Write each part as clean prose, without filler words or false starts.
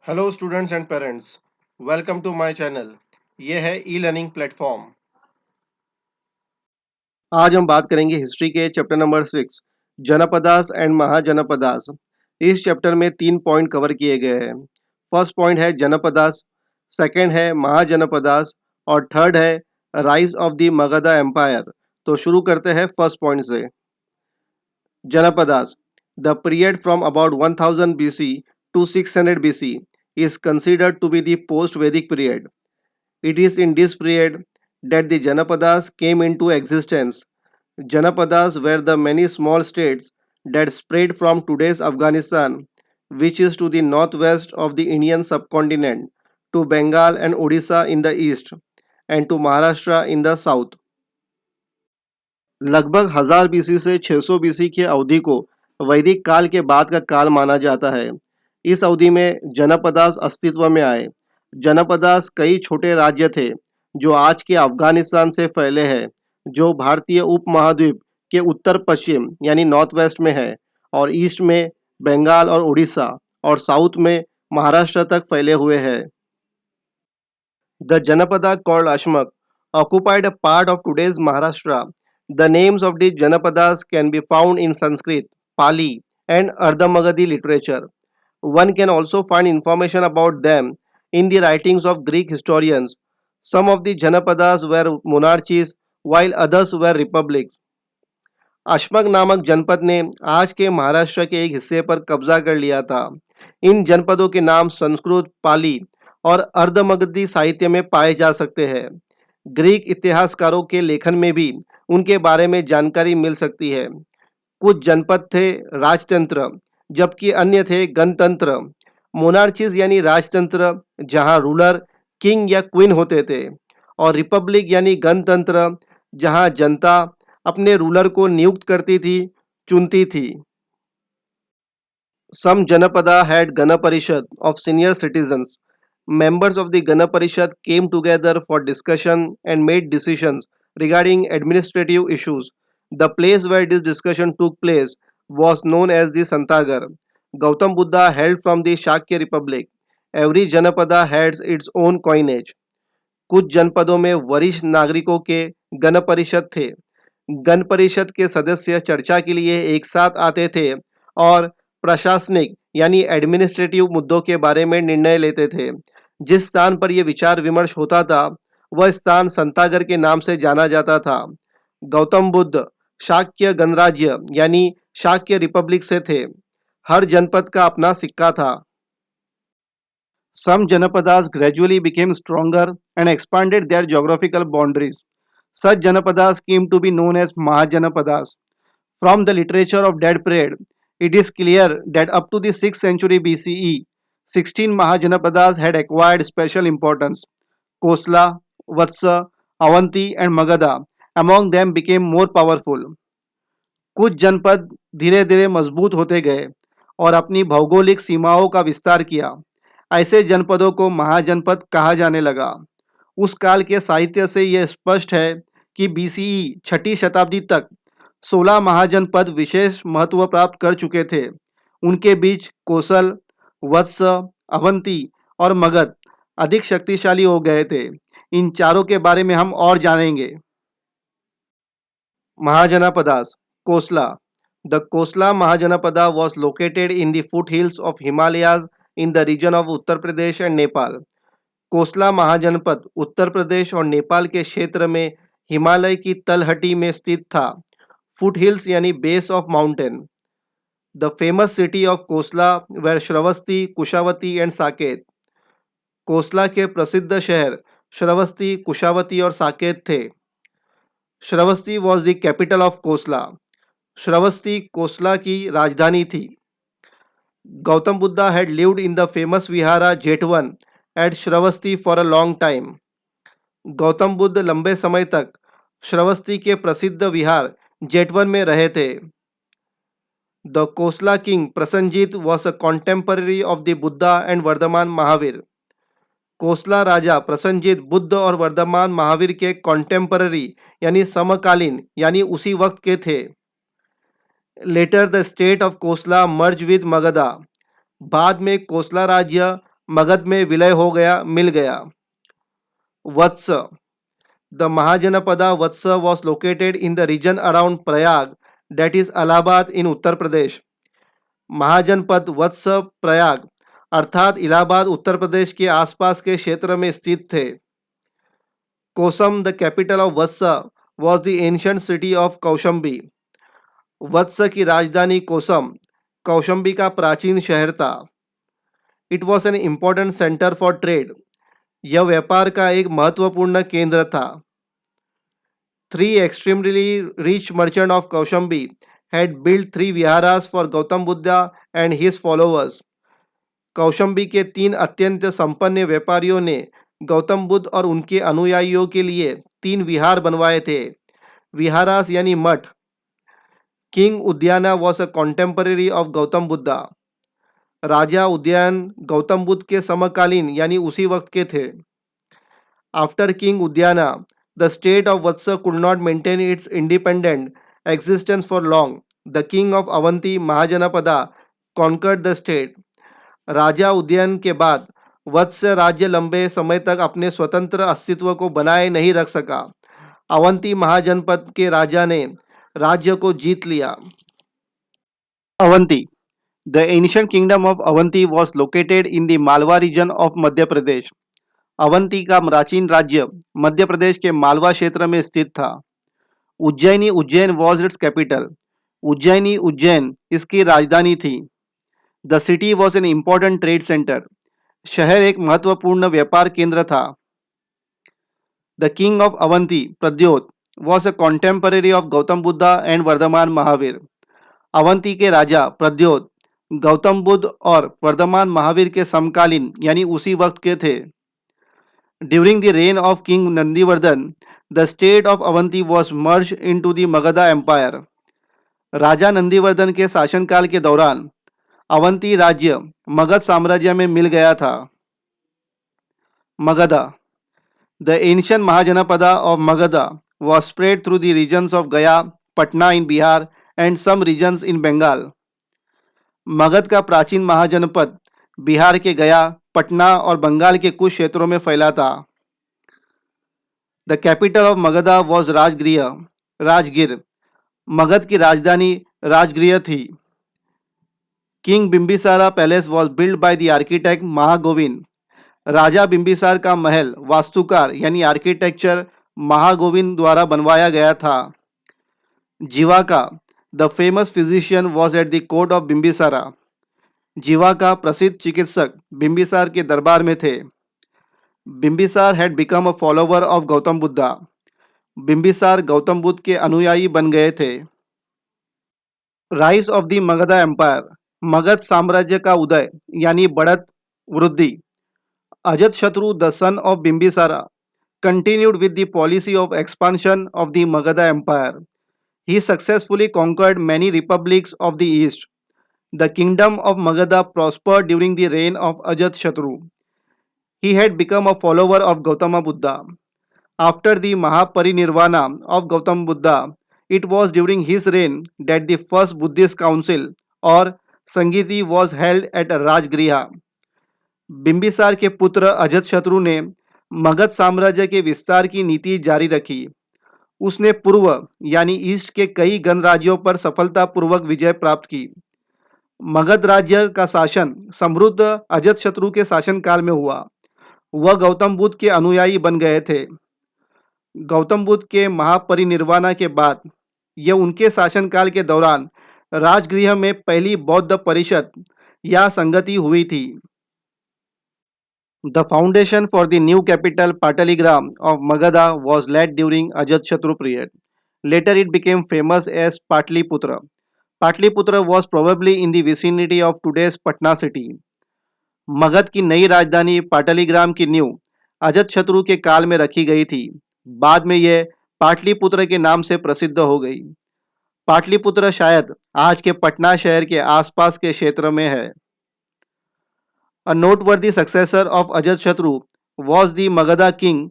Hello students and parents, welcome to my channel. ये है e learning platform. आज हम बात करेंगे हिस्ट्री के chapter number 6, Janapadas and mahajanapadas. इस चैप्टर में 3 पॉइंट कवर किए गए हैं। फर्स्ट पॉइंट है जनपदास, सेकंड है महाजनपदास और थर्ड है rise of the Magadha empire. तो शुरू करते हैं फर्स्ट पॉइंट से। Janapadas, the period from about 1000 BC to 600 BC, is considered to be the post-Vedic period. It is in this period that the Janapadas came into existence. Janapadas were the many small states that spread from today's Afghanistan, which is to the northwest of the Indian subcontinent, to Bengal and Odisha in the east, and to Maharashtra in the south. लगभग 1000 BC से 600 BC की अवधि को वैदिक काल के बाद का काल माना जाता है। इस अवधि में जनपदास अस्तित्व में आए। जनपदास कई छोटे राज्य थे जो आज के अफगानिस्तान से फैले हैं, जो भारतीय उपमहाद्वीप के उत्तर पश्चिम यानी नॉर्थ वेस्ट में है और ईस्ट में बंगाल और उड़ीसा और साउथ में महाराष्ट्र तक फैले हुए हैं। The Janapada called Ashmak occupied a part of today's Maharashtra. The names of the Janapadas can be found in Sanskrit, Pali, and Ardhamagadhi literature. One can also find information about them in the writings of Greek historians. Some of the Janapadas were monarchies while others were republics. Ashmak नामक जनपद ने आज के महाराष्ट्र के एक हिस्से पर कब्जा कर लिया था। इन जनपदों के नाम संस्कृत, पाली और अर्धमगधी साहित्य में पाए जा सकते हैं। ग्रीक इतिहासकारों के लेखन में भी उनके बारे में जानकारी मिल सकती है। कुछ जनपद थे राजतंत्र, जबकि अन्य थे गणतंत्र। मोनार्चीज यानी राजतंत्र जहां रूलर किंग या क्वीन होते थे, और रिपब्लिक यानी गणतंत्र जहां जनता अपने रूलर को नियुक्त करती थी, चुनती थी। Some Janapada had Gana Parishad of senior citizens. Members of the Gana Parishad came together for discussion and made decisions regarding administrative issues. The place where this discussion took place was known as the Santagar. Gautam Buddha hailed from the Shakya Republic. Every Janapada had its own coinage. कुछ जनपदों में वरिष्ठ नागरिकों के गण परिषद थे। गण परिषद के सदस्य चर्चा के लिए एक साथ आते थे और प्रशासनिक यानी एडमिनिस्ट्रेटिव मुद्दों के बारे में निर्णय लेते थे। जिस स्थान पर यह विचार विमर्श होता था वह स्थान संतागर के नाम से जाना जाता था। गौतम बुद्ध शाक्य गणराज्य यानी शाक्य रिपब्लिक से थे। हर जनपद का अपना सिक्का था। Some Janapadas gradually became stronger and expanded their geographical boundaries. Such Janapadas came to be known as Mahajanapadas. From the literature of that period, it is clear that up to the 6th century BCE, 16 Mahajanapadas had acquired special importance. Kosla, Vatsa, Avanti, and Magadha among them became more powerful. कुछ जनपद धीरे धीरे मजबूत होते गए और अपनी भौगोलिक सीमाओं का विस्तार किया। ऐसे जनपदों को महाजनपद कहा जाने लगा। उस काल के साहित्य से यह स्पष्ट है कि बीसीई 6ठी शताब्दी तक 16 महाजनपद विशेष महत्व प्राप्त कर चुके थे। उनके बीच कोसल, वत्स, अवंती और मगध अधिक शक्तिशाली हो गए थे। इन चारों के बारे में हम और जानेंगे। Mahajanapadas, Kosla. The Kosla Mahajanapada was located in the foothills of Himalayas in the region of Uttar Pradesh and Nepal. कोसला महाजनपद उत्तर प्रदेश और नेपाल के क्षेत्र में हिमालय की तलहटी में स्थित था। फुट हिल्स यानी base of mountain. The famous city of Kosala were Shravasti, Kushavati and Saket. Kosala के प्रसिद्ध शहर श्रवस्ती, कुशावती और साकेत थे। Shravasti was the capital of Kosala. Shravasti Kosala की राजधानी थी। Gautam Buddha had lived in the famous vihara Jetavan at Shravasti for a long time. Gautam Buddha लंबे समय तक श्रवस्ती के प्रसिद्ध विहार जेठवन में रहे थे। The Kosala king Prasenjit was a contemporary of the Buddha and Varthaman Mahavir. Kosala राजा प्रसन्नजीत बुद्ध और वर्धमान महावीर के कॉन्टेम्पररी यानी समकालीन यानी उसी वक्त के थे। Later the state of Kosala merge with Magadha. बाद में कोसला राज्य मगध में विलय हो गया, मिल गया। Vatsa, the mahajanapada Vatsa was located in the region around Prayag, that is Allahabad in Uttar Pradesh. महाजनपद वत्स प्रयाग अर्थात इलाहाबाद उत्तर प्रदेश के आसपास के क्षेत्र में स्थित थे। Kosam, the capital of Vatsa, was the ancient city of Kaushambi. Vatsa की राजधानी कोसम कौशंबी का प्राचीन शहर था। It was an important centre for trade, यह व्यापार का एक महत्वपूर्ण केंद्र था। Three extremely rich merchant of Kaushambi had built three viharas for Gautam Buddha and his followers. Kaushambi के तीन अत्यंत संपन्न व्यापारियों ने गौतम बुद्ध और उनके अनुयायियों के लिए तीन विहार बनवाए थे। विहारास यानी मठ। King Udayana was a contemporary of Gautam Buddha. राजा उद्यान गौतम बुद्ध के समकालीन यानी उसी वक्त के थे। After king Udayana the state of Vatsa could not maintain its independent existence for long. The king of Avanti Mahajanapada conquered the state. राजा उद्यान के बाद वत्स राज्य लंबे समय तक अपने स्वतंत्र अस्तित्व को बनाए नहीं रख सका। अवंती महाजनपद के राजा ने राज्य को जीत लिया। Avanti, the ancient kingdom of Avanti was located in the Malwa region of Madhya Pradesh. Avanti का प्राचीन राज्य मध्य प्रदेश के मालवा क्षेत्र में स्थित था। Ujjaini Ujjain was its capital. Ujjaini Ujjain इसकी राजधानी थी। The city was an important trade centre. शहर एक महत्वपूर्ण व्यापार केंद्र था। The king of Avanti Pradyot was a contemporary of Gautam Buddha and Varthaman Mahavira. Avanti के राजा प्रद्योत गौतम बुद्ध और वर्धमान महावीर के समकालीन यानी उसी वक्त के थे। During the rain of king Nandivardhan the state of Avanti was merged into the Magadha Empire. राजा नंदीवर्धन के शासनकाल के दौरान अवंती राज्य मगध साम्राज्य में मिल गया था। Magadha, the ancient Mahajanapada of Magadha was spread through the regions of Gaya, Patna in Bihar and some regions in Bengal. Magadh का प्राचीन महाजनपद बिहार के गया, पटना और बंगाल के कुछ क्षेत्रों में फैला था। The capital of Magadha was Rajgir. Magadha की राजधानी राजगृह थी। King Bimbisara palace was build by the architect Mahagovind. राजा बिंबिसार का महल वास्तुकार यानी आर्किटेक्चर महागोविंद द्वारा बनवाया गया था। Jivaka, the famous physician was at the court of Bimbisara. Jivaka प्रसिद्ध चिकित्सक बिंबिसार के दरबार में थे। Bimbisara had become a follower of Gautam Buddha. Bimbisara Gautam Buddha के अनुयायी बन गए थे। Rise of the Magadha empire, Magadha साम्राज्य का उदय यानी बढ़त वृद्धि। Ajatashatru the son of Bimbisara continued with the policy of expansion of the Magadha Empire. He successfully conquered many republics of the east. The kingdom of Magadha prospered during the reign of Ajatashatru. He had become a follower of Gautama Buddha. After the Mahaparinirvana of Gautama Buddha, it was during his reign that the first Buddhist council or Sangiti was held at Rajgriha. Bimbisara के पुत्र अजातशत्रु ने मगध साम्राज्य के विस्तार की नीति जारी रखी। उसने पूर्व यानी ईस्ट के कई गणराज्यों पर सफलतापूर्वक विजय प्राप्त की। मगध राज्य का शासन समृद्ध अजातशत्रु के शासनकाल में हुआ। वह गौतम बुद्ध के अनुयायी बन गए थे। गौतम बुद्ध के महापरिनिर्वाण के बाद यह उनके शासनकाल के दौरान राजगृह में पहली बौद्ध परिषद या संगति हुई थी। The foundation for the new capital Pataligram of Magadha was laid during Ajatashatru period. Later it became famous as Patliputra. Patliputra was probably in the vicinity of today's Patna city. Magadh की नई राजधानी पाटलीग्राम की नींव अजातशत्रु के काल में रखी गई थी। बाद में यह पाटलिपुत्र के नाम से प्रसिद्ध हो गई। पाटलिपुत्र शायद आज के पटना शहर के आसपास के क्षेत्र में है। A noteworthy successor of Ajatashatru was the Magadha king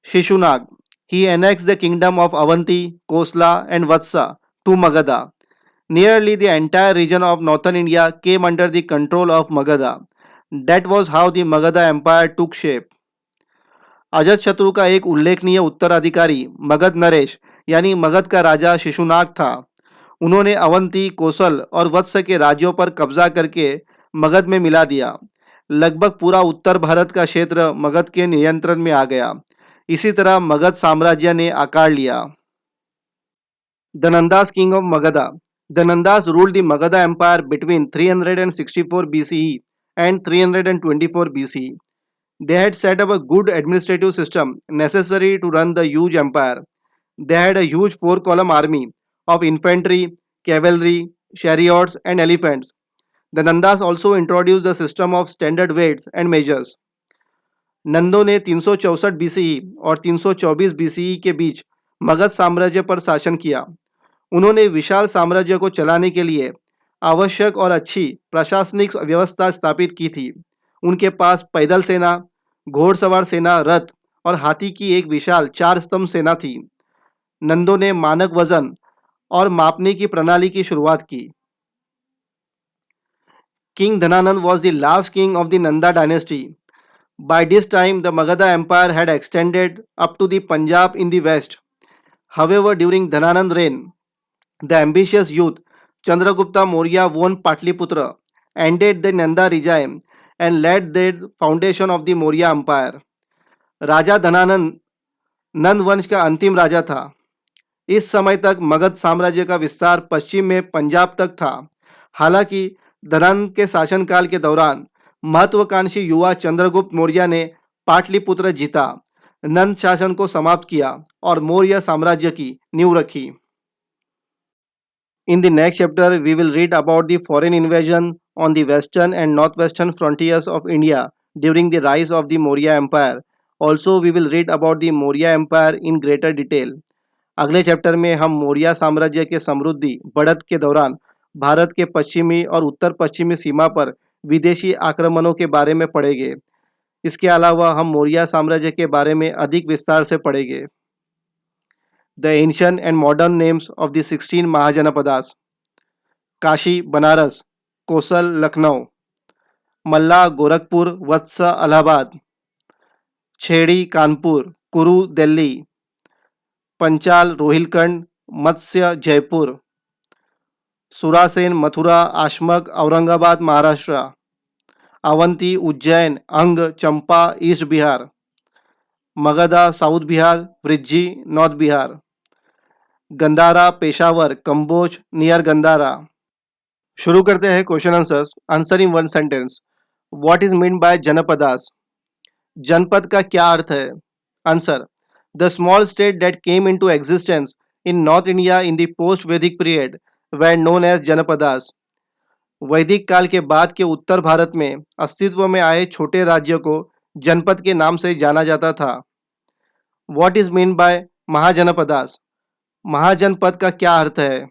Shishunag. He annexed the kingdom of Avanti, Kosla and Vatsa to Magadha. Nearly the entire region of northern India came under the control of Magadha. That was how the Magadha Empire took shape. Ajatashatru का एक उल्लेखनीय उत्तराधिकारी मगध नरेश यानी मगध का राजा शिशुनाग था। उन्होंने अवंती, कोसल और वत्स के राज्यों पर कब्जा करके मगध में मिला दिया। लगभग पूरा उत्तर भारत का क्षेत्र मगध के नियंत्रण में आ गया। इसी तरह मगध साम्राज्य ने आकार लिया। The Nandas king of Magadha. The Nandas ruled the Magadha Empire between 364 BCE and 324 BCE. They had set up a good administrative system necessary to run the huge empire. They had a huge four-column army of infantry, cavalry, chariots, and elephants. The Nandas also introduced the system of standard weights and measures. नंदों ने 364 BCE और 324 BCE के बीच मगध साम्राज्य पर शासन किया। उन्होंने विशाल साम्राज्य को चलाने के लिए आवश्यक और अच्छी प्रशासनिक व्यवस्था स्थापित की थी। उनके पास पैदल सेना, घोड़सवार सेना, रथ और हाथी की एक विशाल चार स्तंभ सेना थी। नंदों ने मानक वजन और मापने की प्रणाली की शुरुआत की। King Dhanananda was the last king of the Nanda dynasty. By this time, the Magadha Empire had extended up to the Punjab in the west. However, during Dhananand's reign, the ambitious youth Chandragupta Maurya won Patliputra, ended the Nanda regime, and laid the foundation of the Maurya Empire. राजा धनानंद नंद वंश का अंतिम राजा था। इस समय तक मगध साम्राज्य का विस्तार पश्चिम में पंजाब तक था। हालांकि धनानंद के शासनकाल के दौरान महत्वाकांक्षी युवा चंद्रगुप्त मौर्य ने पाटलिपुत्र जीता, नंद शासन को समाप्त किया और मौर्य साम्राज्य की नींव रखी। In the next chapter, we will read about the foreign invasion on the western and northwestern frontiers of India during the rise of the Maurya Empire. Also, we will read about the Maurya Empire in greater detail. अगले chapter में हम मौर्य साम्राज्य के समृद्धि बढ़त के दौरान भारत के पश्चिमी और उत्तर पश्चिमी सीमा पर विदेशी आक्रमणों के बारे में पढ़ेंगे। इसके अलावा हम मौर्य साम्राज्य के बारे में अधिक विस्तार से पढ़ेंगे। The ancient and modern names of the 16 Mahajanapadas: Kashi Banaras, Kosal Lucknow, मल्ला गोरखपुर, वत्स इलाहाबाद, छेड़ी कानपुर, कुरु दिल्ली, पंचाल रोहिलखंड, मत्स्य Jaipur, सुरासेन Mathura, आशमक Aurangabad Maharashtra, Avanti Ujjain, Anga Champa east Bihar, Magadha south Bihar, Vrijji north Bihar, Gandhara Peshawar, Kamboja near Gandhara. शुरू करते हैं question answers. Answer in one sentence. What is mean by janapadas? Janapada का क्या अर्थ है? Answer: the small state that came into existence in north India in the post Vedic period were known as janapadas. वैदिक काल के बाद के उत्तर भारत में अस्तित्व में आए छोटे राज्य को जनपद के नाम से जाना जाता था। What is mean by mahajanapadas? Mahajanapada का क्या अर्थ है?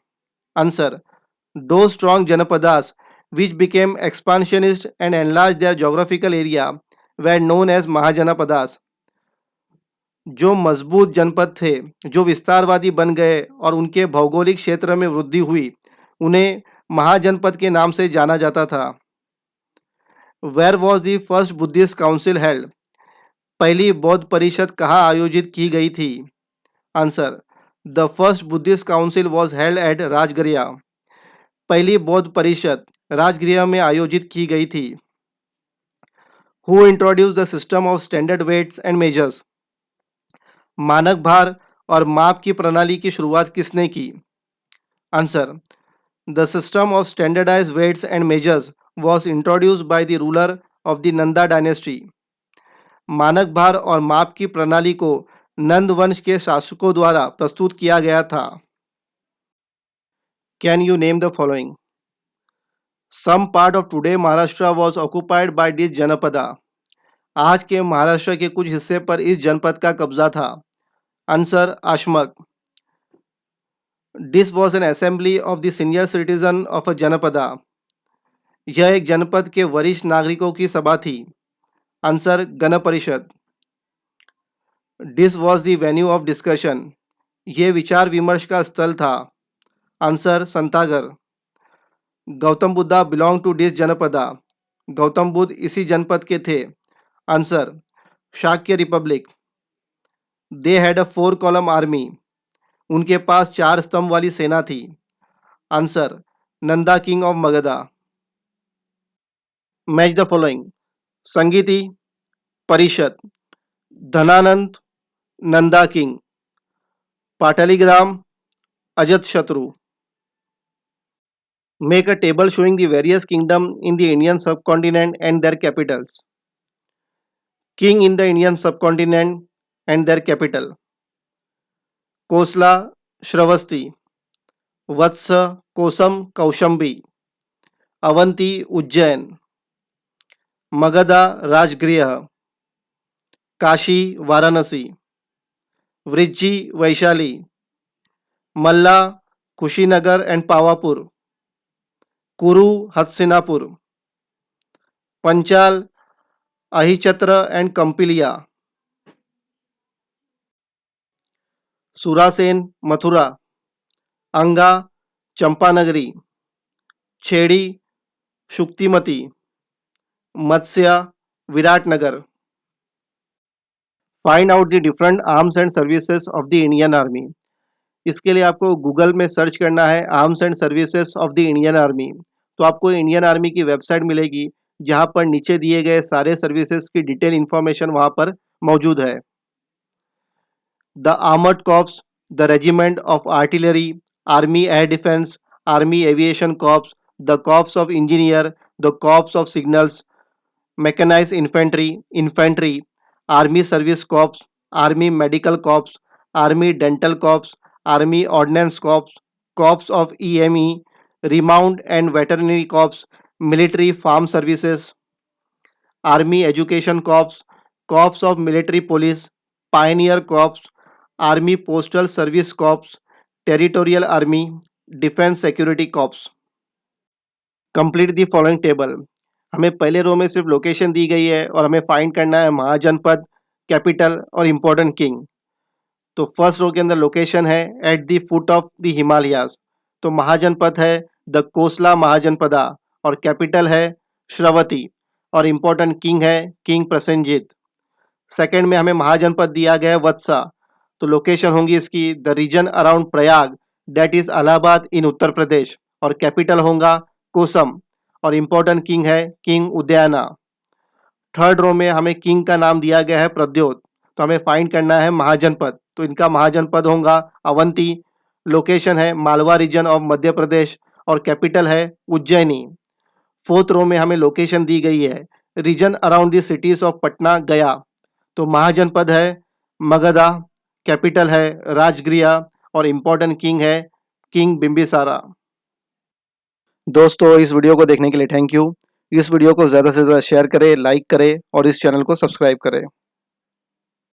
आंसर: दो strong janapadas which became expansionist and enlarged their geographical area were known as mahajanapadas. जो मजबूत जनपद थे, जो विस्तारवादी बन गए और उनके भौगोलिक क्षेत्र में वृद्धि हुई, उन्हें महाजनपद के नाम से जाना जाता था। Where was the first Buddhist council held? पहली बौद्ध परिषद कहाँ आयोजित की गई थी? Answer: the first Buddhist council was held at Rajgriha. पहली बौद्ध परिषद राजगृह में आयोजित की गई थी। Who introduce the system of standard weights and measures? मानक भार और माप की प्रणाली की शुरुआत किसने की? Answer: the system of standardised weights and measures was introduced by the ruler of the Nanda dynasty. मानक भार और माप की प्रणाली को नंद वंश के शासकों द्वारा प्रस्तुत किया गया था। Can you name the following? Some part of today Maharashtra was occupied by this janapada. आज के महाराष्ट्र के कुछ हिस्से पर इस जनपद का कब्जा था। Answer: Ashmaka. This was an assembly of the senior citizen of a janapada. यह एक जनपद के वरिष्ठ नागरिकों की सभा थी। Answer: Gana Parishad. This was the venue of discussion. ये विचार विमर्श का स्थल था। Answer: santhagar. Gautam Buddha belong to this janapada. Gautam Buddha इसी जनपद के थे। Answer, Shakya republic. They had a 4 column army. उनके पास 4 स्तंभ वाली सेना थी। Answer, Nanda king of Magadha. Match the following: sangiti, parishad, Dhanananda, Nanda king, Pataligram, Ajatashatru. Make a table showing the various kingdom in the Indian subcontinent and their capitals. King in the Indian subcontinent and their capital: Kosla, Shravasti; Vatsa, Kosam, Kaushambi; Avanti, Ujjain; Magadha, Rajgriha; Kashi, Varanasi; Vriji, Vaishali; Malla, Kushinagar and Pawapur; Kuru, Hastinapur; Panchal, Ahichatra and Kampilia; Surasena, Mathura; Anga, Champanagari; Chedi, Shuktimati; Matsya, Viratnagar. Find out the different arms and services of the Indian army. इसके लिए आपको Google में search करना है arms and services of the Indian army. तो आपको Indian army की website मिलेगी, जहां पर नीचे दिए गए सारे सर्विसेज की डिटेल इंफॉर्मेशन वहां पर मौजूद है। The Armored Corps, the Regiment of Artillery, Army Air Defense, Army Aviation Corps, the Corps of Engineer, the Corps of Signals, Mechanized Infantry, Army Service Corps, Army Medical Corps, Army Dental Corps, Army Ordnance Corps, Corps of EME, Remount and Veterinary Corps, Military Farm Services, Army Education Corps, Corps of Military Police, Pioneer Corps, army postal service corps, territorial army, defence security corps. Complete the following table. हमें पहले रो में सिर्फ location दी गई है और हमें find करना है महाजनपद, कैपिटल और इम्पोर्टेंट किंग। तो फर्स्ट रो के अंदर लोकेशन है at the foot of the Himalayas. तो महाजनपद है द कोसला महाजनपदा और कैपिटल है श्रवती और इम्पोर्टेंट किंग है किंग प्रसेनजीत। सेकंड में हमें महाजनपद दिया गया है वत्सा। तो लोकेशन होंगी इसकी the region around Prayag, that is Allahabad in Uttar Pradesh और कैपिटल होगा कोसम और इम्पोर्टेंट किंग है किंग उदयना। थर्ड रो में हमें किंग का नाम दिया गया है प्रद्योत। तो हमें फाइंड करना है महाजनपद। तो इनका महाजनपद होगा अवंती, लोकेशन है मालवा रीजन ऑफ मध्य प्रदेश और कैपिटल है उज्जैनी। फोर्थ रो में हमें लोकेशन दी गई है region around the cities of Patna, गया। तो महाजनपद है मगधा, कैपिटल है राजगृह और इम्पोर्टेंट किंग है किंग बिंबिसारा। दोस्तों, इस वीडियो को देखने के लिए थैंक यू। इस वीडियो को ज़्यादा से ज़्यादा शेयर करें, लाइक करें और इस चैनल को सब्सक्राइब करें।